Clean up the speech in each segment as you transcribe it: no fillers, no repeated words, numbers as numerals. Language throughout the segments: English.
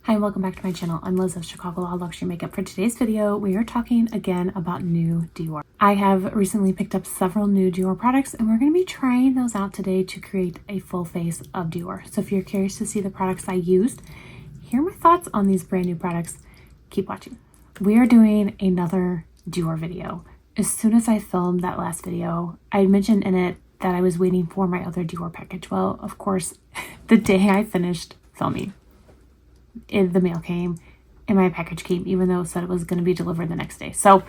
Hi and welcome back to my channel. I'm Liz of Chicago Law Luxury Makeup. For today's video, we are talking again about new Dior. I have recently picked up several new Dior products and we're going to be trying those out today to create a full face of Dior. So if you're curious to see the products I used, hear my thoughts on these brand new products, keep watching. We are doing another Dior video. As soon as I filmed that last video, I mentioned in it that I was waiting for my other Dior package. Well, of course, the day I finished filming, the mail came and my package came, even though it said it was going to be delivered the next day. So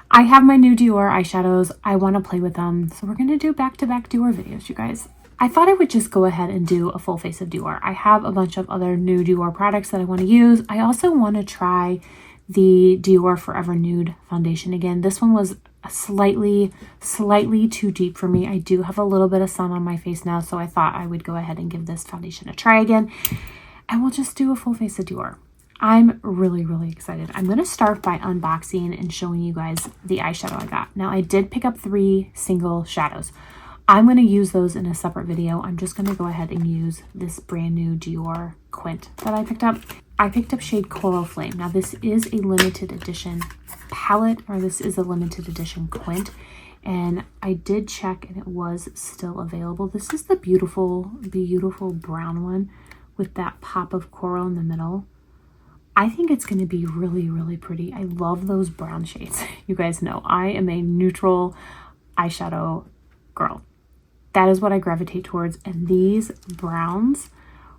I have my new Dior eyeshadows. I want to play with them. So we're going to do back-to-back Dior videos, you guys. I thought I would just go ahead and do a full face of Dior. I have a bunch of other new Dior products that I want to use. I also want to try the Dior Forever Nude foundation again. This one was slightly too deep for me. I do have a little bit of sun on my face now, so I thought I would go ahead and give this foundation a try again. And we'll just do a full face of Dior. I'm really excited. I'm going to start by unboxing and showing you guys the eyeshadow I got. Now, I did pick up 3 single shadows. I'm going to use those in a separate video. I'm just going to go ahead and use this brand new Dior Quint that I picked up. I picked up shade Coral Flame. Now, this is a limited edition palette, or this is a limited edition Quint. And I did check and it was still available. This is the beautiful brown one with that pop of coral in the middle. I think it's going to be really pretty. I love those brown shades. You guys know I am a neutral eyeshadow girl. That is what I gravitate towards, and these browns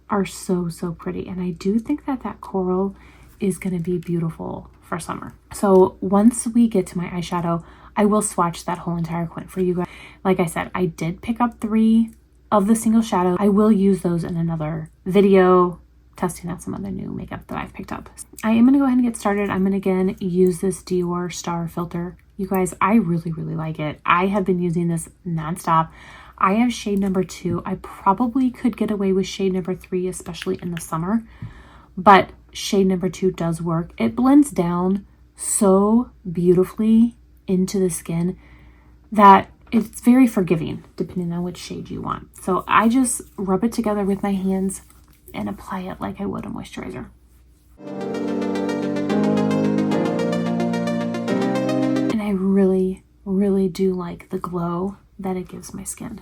are so pretty. And I do think that that coral is going to be beautiful for summer. So once we get to my eyeshadow, I will swatch that whole entire Quint for you guys. Like I said, I did pick up 3 of the single shadows. I will use those in another video, testing out some other new makeup that I've picked up. I am going to go ahead and get started. I'm going to again use this Dior Star filter. You guys, I really like it. I have been using this nonstop. I have shade number 2. I probably could get away with shade number 3, especially in the summer, but shade number 2 does work. It blends down so beautifully into the skin that it's very forgiving depending on which shade you want. So I just rub it together with my hands and apply it like I would a moisturizer. And I really do like the glow that it gives my skin.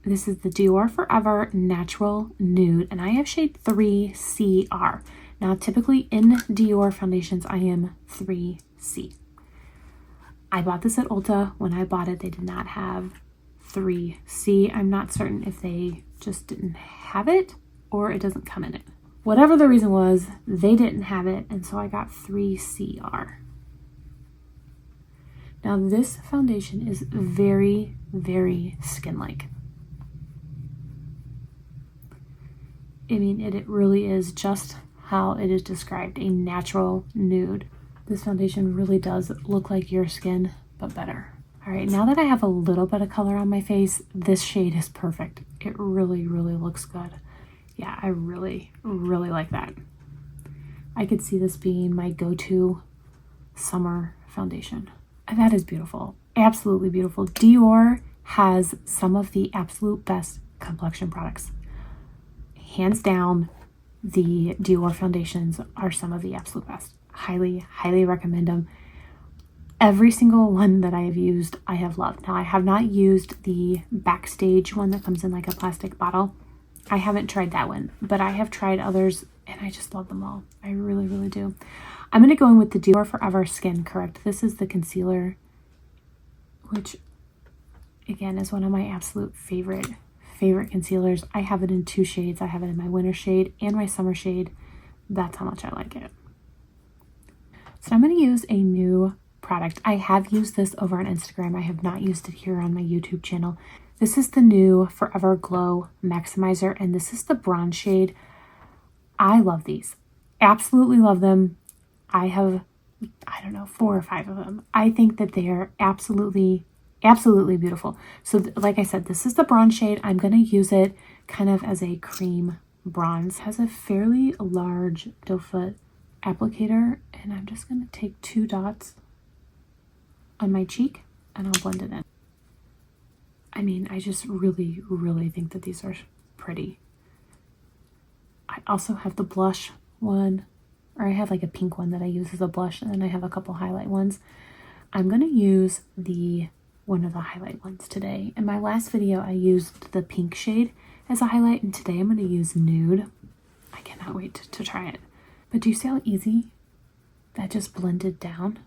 This is the Dior Forever Natural Nude, and I have shade 3CR. Now, typically in Dior foundations, I am 3C. I bought this at Ulta. When I bought it, they did not have 3C. I'm not certain if they just didn't have it or it doesn't come in it. Whatever the reason was, they didn't have it, and so I got 3CR. Now, this foundation is very skin-like. I mean, it really is just how it is described, a natural nude. This foundation really does look like your skin, but better. All right, now that I have a little bit of color on my face, this shade is perfect. It really looks good. Yeah, I really like that. I could see this being my go-to summer foundation. And that is beautiful. Absolutely beautiful. Dior has some of the absolute best complexion products. Hands down, the Dior foundations are some of the absolute best. Highly recommend them. Every single one that I have used, I have loved. Now, I have not used the Backstage one that comes in like a plastic bottle. I haven't tried that one, but I have tried others and I just love them all. I really do. I'm going to go in with the Dior Forever Skin Correct. This is the concealer, which again is one of my absolute favorite concealers. I have it in 2 shades. I have it in my winter shade and my summer shade. That's how much I like it. So I'm going to use a new product. I have used this over on Instagram. I have not used it here on my YouTube channel. This is the new Forever Glow Maximizer, and this is the bronze shade. I love these. Absolutely love them. I have, I don't know, 4 or 5 of them. I think that they are absolutely beautiful. So like I said, this is the bronze shade. I'm going to use it kind of as a cream bronze. It has a fairly large doe foot applicator, and I'm just going to take 2 dots on my cheek and I'll blend it in. I mean, I just really think that these are pretty. I also have the blush one, or I have like a pink one that I use as a blush, and then I have a couple highlight ones. I'm going to use one of the highlight ones today. In my last video, I used the pink shade as a highlight, and today I'm going to use nude. I cannot wait to try it. But do you see how easy that just blended down?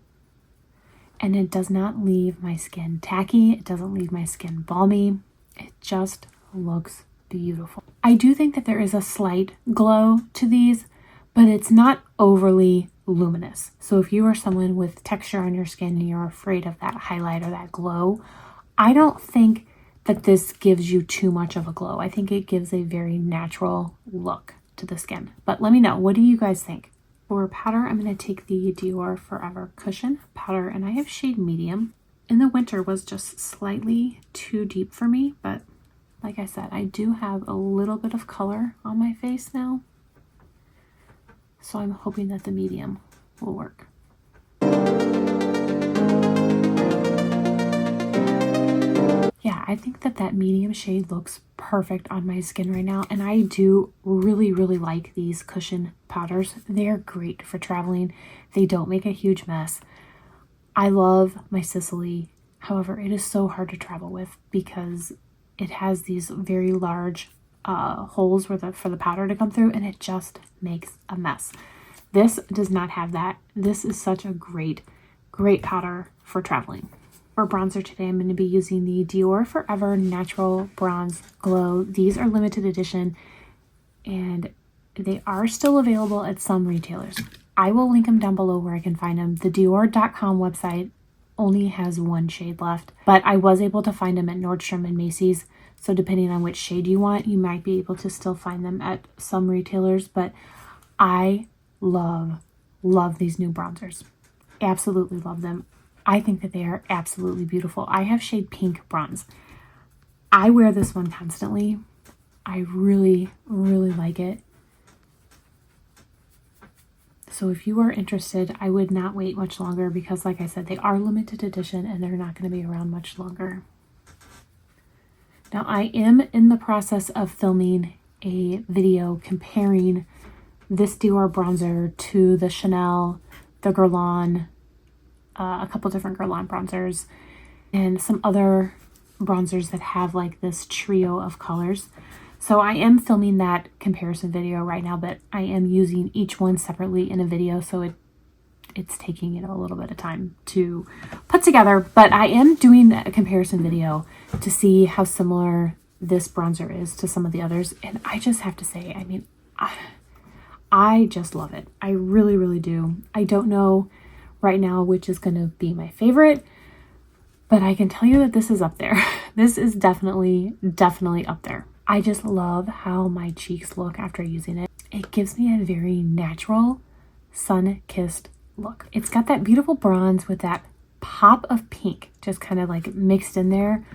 And it does not leave my skin tacky. It doesn't leave my skin balmy. It just looks beautiful. I do think that there is a slight glow to these, but it's not overly luminous. So if you are someone with texture on your skin and you're afraid of that highlight or that glow, I don't think that this gives you too much of a glow. I think it gives a very natural look to the skin. But let me know, what do you guys think? For powder, I'm going to take the Dior Forever Cushion powder, and I have shade medium. In the winter was just slightly too deep for me, but like I said, I do have a little bit of color on my face now. So I'm hoping that the medium will work. Yeah, I think that medium shade looks perfect on my skin right now. And I do really, really like these cushion powders. They're great for traveling. They don't make a huge mess. I love my Sicily. However, it is so hard to travel with because it has these very large holes for the powder to come through, and it just makes a mess. This does not have that. This is such a great powder for traveling. For bronzer today, I'm going to be using the Dior Forever Natural Bronze Glow. These are limited edition, and they are still available at some retailers. I will link them down below where I can find them. The Dior.com website only has one shade left, but I was able to find them at Nordstrom and Macy's. So depending on which shade you want, you might be able to still find them at some retailers. But I love these new bronzers. Absolutely love them. I think that they are absolutely beautiful. I have shade Pink Bronze. I wear this one constantly. I really, really like it. So if you are interested, I would not wait much longer because, like I said, they are limited edition and they're not going to be around much longer. Now, I am in the process of filming a video comparing this Dior bronzer to the Chanel, the Guerlain, a couple different Guerlain bronzers, and some other bronzers that have like this trio of colors. So I am filming that comparison video right now, but I am using each one separately in a video, so it's taking, a little bit of time to put together. But I am doing a comparison video to see how similar this bronzer is to some of the others, and I just have to say, I mean, I just love it. I really, really do. I don't know right now which is going to be my favorite, but I can tell you that this is up there. This is definitely up there. I just love how my cheeks look after using it. It gives me a very natural, sun-kissed look. It's got that beautiful bronze with that pop of pink just kind of like mixed in there.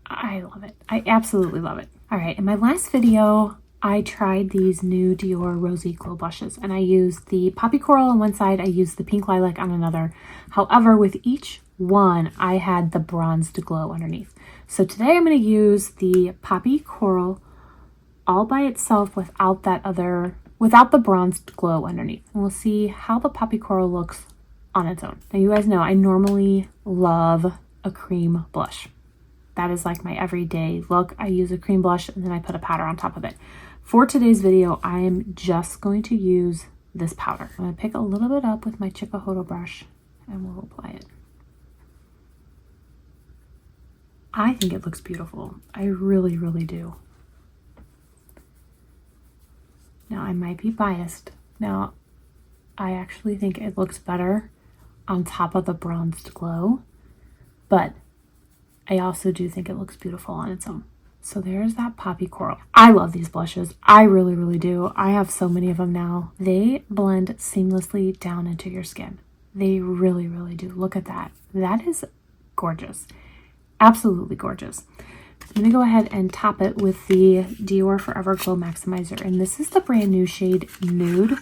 I love it. I absolutely love it. All right, in my last video, I tried these new Dior Rosy Glow Blushes, and I used the Poppy Coral on one side, I used the Pink Lilac on another. However, with each one, I had the bronzed glow underneath. So today I'm going to use the Poppy Coral all by itself without the bronzed glow underneath. And we'll see how the Poppy Coral looks on its own. Now, you guys know I normally love a cream blush. That is like my everyday look. I use a cream blush and then I put a powder on top of it. For today's video, I am just going to use this powder. I'm going to pick a little bit up with my Chikuhodo brush and we'll apply it. I think it looks beautiful. I really, really do. Now, I might be biased. Now, I actually think it looks better on top of the bronzed glow, but I also do think it looks beautiful on its own. So there's that Poppy Coral. I love these blushes. I really, really do. I have so many of them now. They blend seamlessly down into your skin. They really, really do. Look at that. That is gorgeous. Absolutely gorgeous. I'm going to go ahead and top it with the Dior Forever Glow Maximizer. And this is the brand new shade Nude.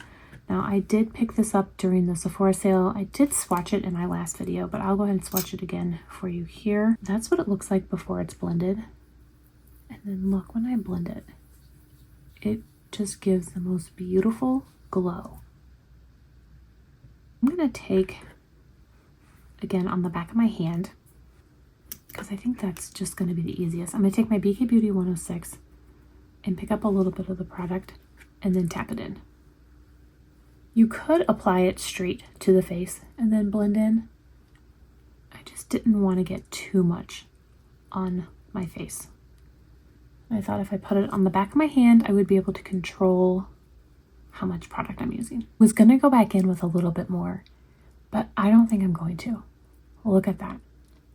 Now, I did pick this up during the Sephora sale. I did swatch it in my last video, but I'll go ahead and swatch it again for you here. That's what it looks like before it's blended. And then look, when I blend it, it just gives the most beautiful glow. I'm going to take, again, on the back of my hand, because I think that's just going to be the easiest. I'm going to take my BK Beauty 106 and pick up a little bit of the product and then tap it in. You could apply it straight to the face and then blend in. I just didn't want to get too much on my face. I thought if I put it on the back of my hand, I would be able to control how much product I'm using. I was going to go back in with a little bit more, but I don't think I'm going to. Look at that.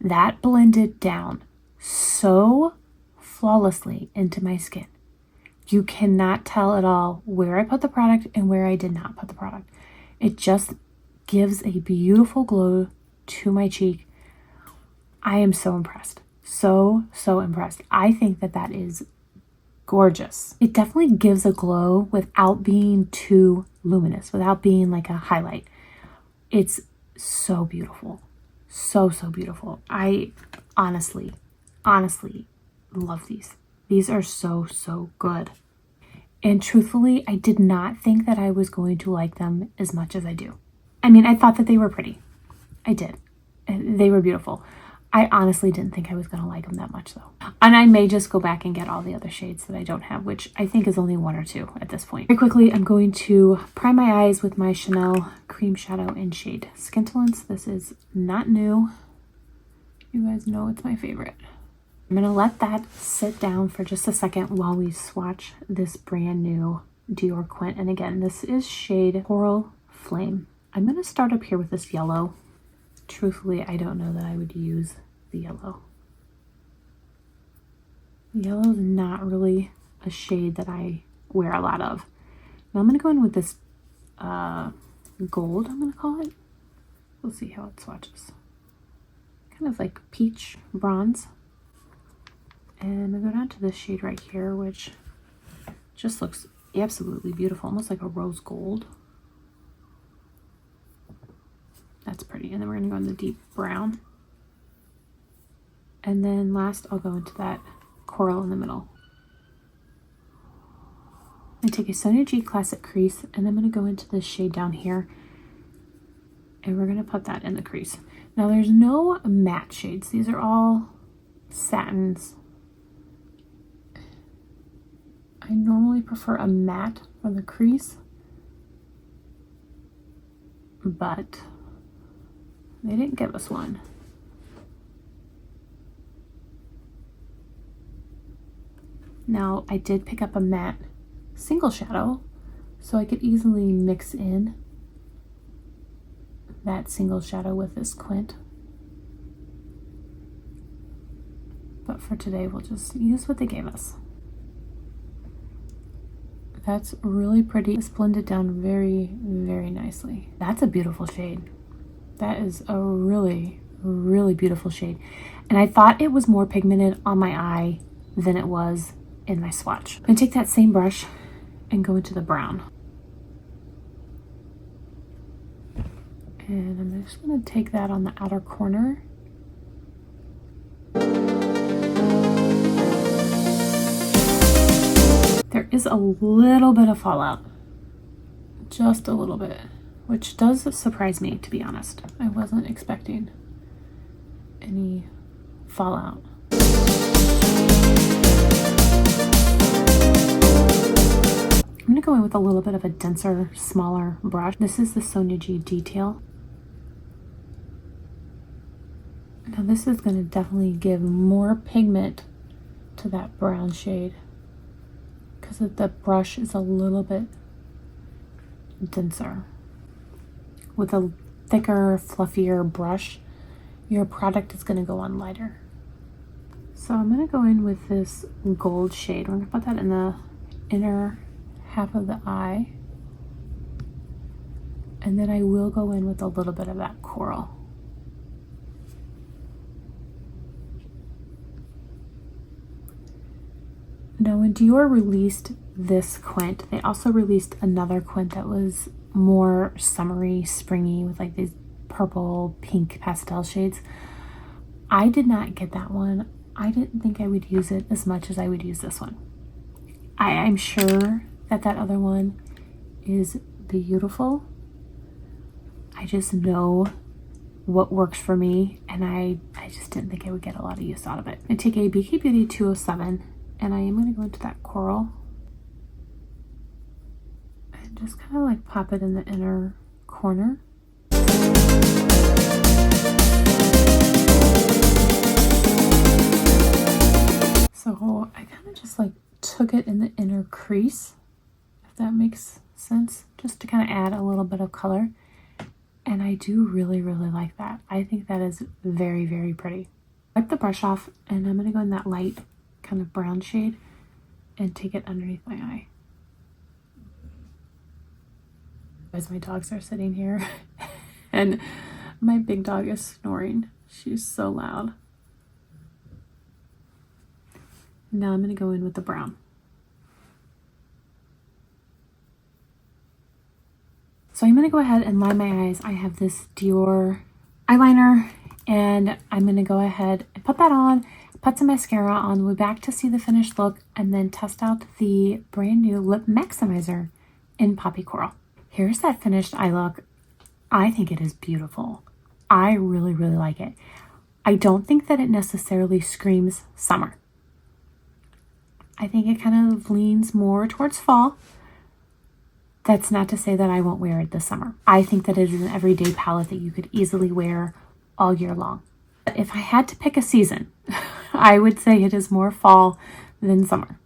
That blended down so flawlessly into my skin. You cannot tell at all where I put the product and where I did not put the product. It just gives a beautiful glow to my cheek. I am so impressed. So impressed. I think that that is gorgeous. It definitely gives a glow without being too luminous, without being like a highlight. It's so beautiful. So beautiful. I honestly love these. These are so good. And truthfully, I did not think that I was going to like them as much as I do. I mean, I thought that they were pretty. I did. They were beautiful. I honestly didn't think I was going to like them that much though. And I may just go back and get all the other shades that I don't have, which I think is only 1 or 2 at this point. Very quickly, I'm going to prime my eyes with my Chanel Cream Shadow in shade Skintalence. This is not new. You guys know it's my favorite. I'm going to let that sit down for just a second while we swatch this brand new Dior Quint. And again, this is shade Coral Flame. I'm going to start up here with this yellow. Truthfully, I don't know that I would use the yellow. Yellow is not really a shade that I wear a lot of. Now I'm going to go in with this gold, I'm going to call it. We'll see how it swatches. Kind of like peach bronze. And I go down to this shade right here, which just looks absolutely beautiful, almost like a rose gold. That's pretty. And then we're going to go in the deep brown. And then last, I'll go into that coral in the middle. I take a Sonia G Classic crease, and I'm going to go into this shade down here. And we're going to put that in the crease. Now, there's no matte shades. These are all satins. I normally prefer a matte for the crease, but they didn't give us one. Now, I did pick up a matte single shadow, so I could easily mix in that single shadow with this Quint. But for today, we'll just use what they gave us. That's really pretty. It's blended down very nicely. That's a beautiful shade. That is a really beautiful shade. And I thought it was more pigmented on my eye than it was in my swatch. I'm gonna take that same brush and go into the brown. And I'm just gonna take that on the outer corner. There is a little bit of fallout, just a little bit, which does surprise me, to be honest. I wasn't expecting any fallout. I'm going to go in with a little bit of a denser, smaller brush. This is the Sonia G Detail. Now this is going to definitely give more pigment to that brown shade, because the brush is a little bit denser. With a thicker, fluffier brush, your product is going to go on lighter. So I'm going to go in with this gold shade. We're going to put that in the inner half of the eye. And then I will go in with a little bit of that coral. Now, when Dior released this Quint, they also released another Quint that was more summery, springy, with like these purple, pink pastel shades. I did not get that one. I didn't think I would use it as much as I would use this one. I'm sure that that other one is beautiful. I just know what works for me, and I just didn't think I would get a lot of use out of it. I take a BK Beauty 207, and I am going to go into that coral and just kind of like pop it in the inner corner. So I kind of just like took it in the inner crease, if that makes sense, just to kind of add a little bit of color. And I do really, really like that. I think that is very, very pretty. Wipe the brush off, and I'm going to go in that light kind of brown shade and take it underneath my eye. As my dogs are sitting here and my big dog is snoring. She's so loud. Now I'm going to go in with the brown. So I'm going to go ahead and line my eyes. I have this Dior eyeliner, and I'm going to go ahead and put that on, put some mascara on, we're back to see the finished look, and then test out the brand new Lip Maximizer in Poppy Coral. Here's that finished eye look. I think it is beautiful. I really, really like it. I don't think that it necessarily screams summer. I think it kind of leans more towards fall. That's not to say that I won't wear it this summer. I think that it is an everyday palette that you could easily wear all year long. If I had to pick a season, I would say it is more fall than summer.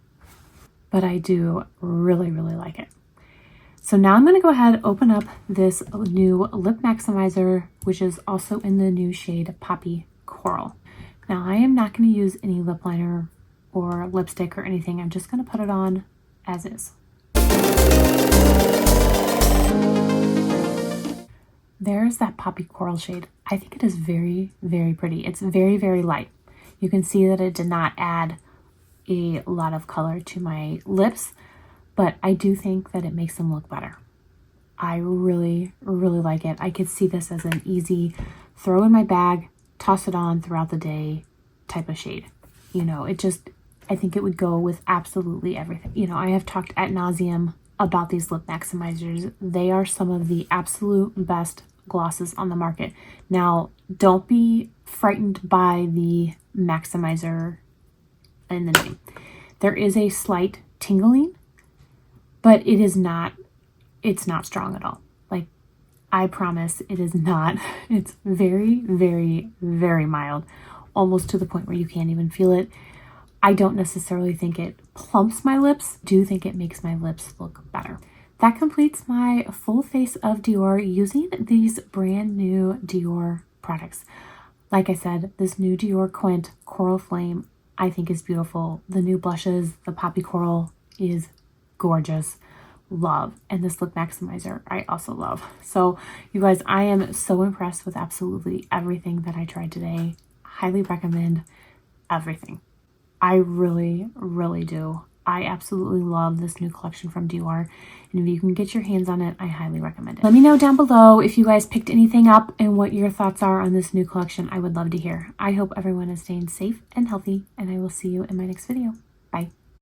But I do really, really like it. So now I'm going to go ahead and open up this new Lip Maximizer, which is also in the new shade Poppy Coral. Now I am not going to use any lip liner or lipstick or anything. I'm just going to put it on as is. There's that Poppy Coral shade. I think it is very, very pretty. It's very, very light. You can see that it did not add a lot of color to my lips, but I do think that it makes them look better. I really, really like it. I could see this as an easy throw in my bag, toss it on throughout the day type of shade. You know, I think it would go with absolutely everything. You know, I have talked ad nauseum about these lip maximizers. They are some of the absolute best glosses on the market. Now, don't be frightened by the maximizer in the name. There is a slight tingling, but it's not strong at all. Like, I promise it is not. It's very, very, very mild, almost to the point where you can't even feel it. I don't necessarily think it plumps my lips. I do think it makes my lips look better. That completes my full face of Dior using these brand new Dior products. Like I said, this new Dior Quint Coral Flame I think is beautiful. The new blushes, the Poppy Coral is gorgeous. Love. And this Lip Maximizer I also love. So you guys, I am so impressed with absolutely everything that I tried today. Highly recommend everything. I really, really do. I absolutely love this new collection from Dior. And if you can get your hands on it, I highly recommend it. Let me know down below if you guys picked anything up and what your thoughts are on this new collection. I would love to hear. I hope everyone is staying safe and healthy, and I will see you in my next video. Bye.